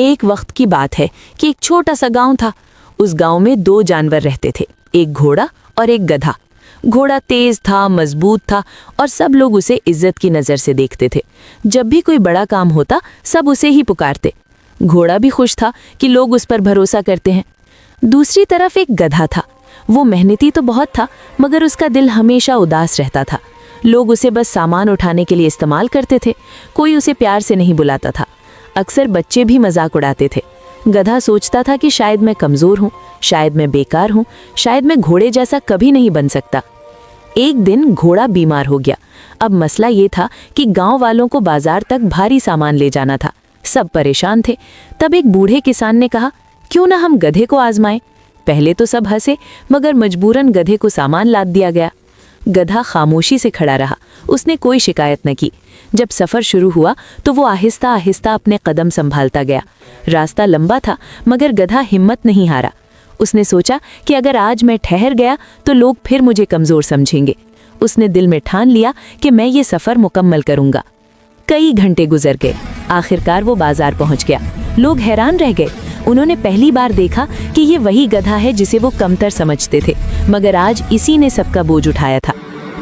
एक वक्त की बात है कि एक छोटा सा गांव था। उस गांव में 2 जानवर रहते थे, एक घोड़ा और एक गधा। घोड़ा तेज था, मजबूत था और सब लोग उसे इज्जत की नज़र से देखते थे। जब भी कोई बड़ा काम होता सब उसे ही पुकारते। घोड़ा भी खुश था कि लोग उस पर भरोसा करते हैं। दूसरी तरफ एक गधा था। वो मेहनती तो बहुत था मगर उसका दिल हमेशा उदास रहता था। लोग उसे बस सामान उठाने के लिए इस्तेमाल करते थे, कोई उसे प्यार से नहीं बुलाता था। अक्सर बच्चे भी मजाक उड़ाते थे। गधा सोचता था कि शायद मैं कमज़ोर हूँ, शायद मैं बेकार हूँ, शायद मैं घोड़े जैसा कभी नहीं बन सकता। एक दिन घोड़ा बीमार हो गया। अब मसला ये था कि गांव वालों को बाजार तक भारी सामान ले जाना था। सब परेशान थे। तब एक बूढ़े किसान ने कहा, क्यों ना हम गधे को आजमाएं। पहले तो सब हंसे मगर मजबूरन गधे को सामान लाद दिया गया। गधा खामोशी से खड़ा रहा, उसने कोई शिकायत न की। जब सफ़र शुरू हुआ तो वो आहिस्ता आहिस्ता अपने कदम संभालता गया। रास्ता लंबा था मगर गधा हिम्मत नहीं हारा। उसने सोचा कि अगर आज मैं ठहर गया तो लोग फिर मुझे कमज़ोर समझेंगे। उसने दिल में ठान लिया कि मैं ये सफ़र मुकम्मल करूँगा। कई घंटे गुजर गए। आखिरकार वो बाजार पहुँच गया। लोग हैरान रह गए। उन्होंने पहली बार देखा कि ये वही गधा है जिसे वो कमतर समझते थे, मगर आज इसी ने सबका बोझ उठाया था।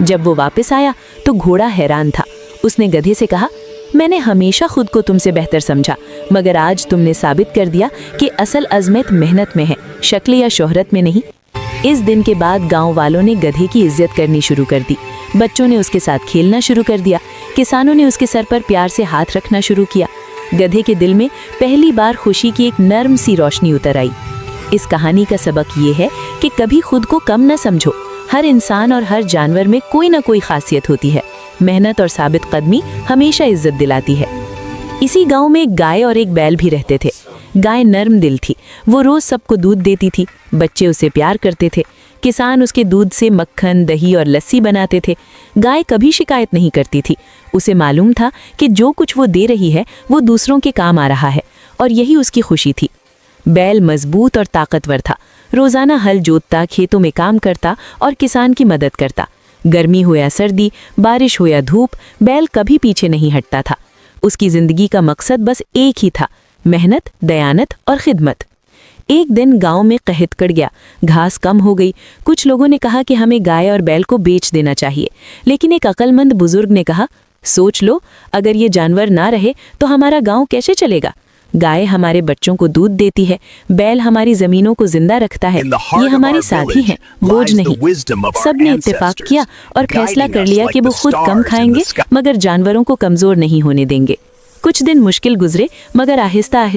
जब वो वापस आया तो घोड़ा हैरान था। उसने गधे से कहा, मैंने हमेशा खुद को तुमसे बेहतर समझा, मगर आज तुमने साबित कर दिया कि असल अज़मत मेहनत में है, शक्ल या शोहरत में नहीं। इस दिन के बाद गांव वालों ने गधे की इज्जत करनी शुरू कर दी। बच्चों ने उसके साथ खेलना शुरू कर दिया। किसानों ने उसके सर पर प्यार से हाथ रखना शुरू किया। गधे के दिल में पहली बार खुशी की एक नर्म सी रोशनी उतर आई। इस कहानी का सबक ये है कि कभी खुद को कम न समझो। हर इंसान और हर जानवर में कोई ना कोई खासियत होती है। मेहनत और साबित कदमी हमेशा इज्जत दिलाती है। इसी गांव में एक गाय और एक बैल भी रहते थे। गाय नर्म दिल थी, वो रोज सबको दूध देती थी। बच्चे उसे प्यार करते थे। किसान उसके दूध से मक्खन, दही और लस्सी बनाते थे। गाय कभी शिकायत नहीं करती थी। उसे मालूम था कि जो कुछ वो दे रही है वो दूसरों के काम आ रहा है और यही उसकी खुशी थी। बैल मजबूत और ताकतवर था। रोजाना हल जोतता, खेतों में काम करता और किसान की मदद करता। गर्मी हो या सर्दी, बारिश हो या धूप, बैल कभी पीछे नहीं हटता था। उसकी जिंदगी का मकसद बस एक ही था, मेहनत, दयानत और खिदमत। एक दिन गांव में कहत कड़ गया। घास कम हो गई। कुछ लोगों ने कहा कि हमें गाय और बैल को बेच देना चाहिए, लेकिन एक अक्लमंद बुजुर्ग ने कहा, सोच लो, अगर ये जानवर ना रहे तो हमारा गांव कैसे चलेगा। गाय हमारे बच्चों को दूध देती है, बैल हमारी जमीनों को जिंदा रखता है, ये हमारे साथी हैं, बोझ नहीं। सबने इत्तेफाक किया और फैसला कर लिया कि वो खुद कम खाएंगे मगर जानवरों को कमजोर नहीं होने देंगे। कुछ दिन मुश्किल गुजरे मगर आहिस्ता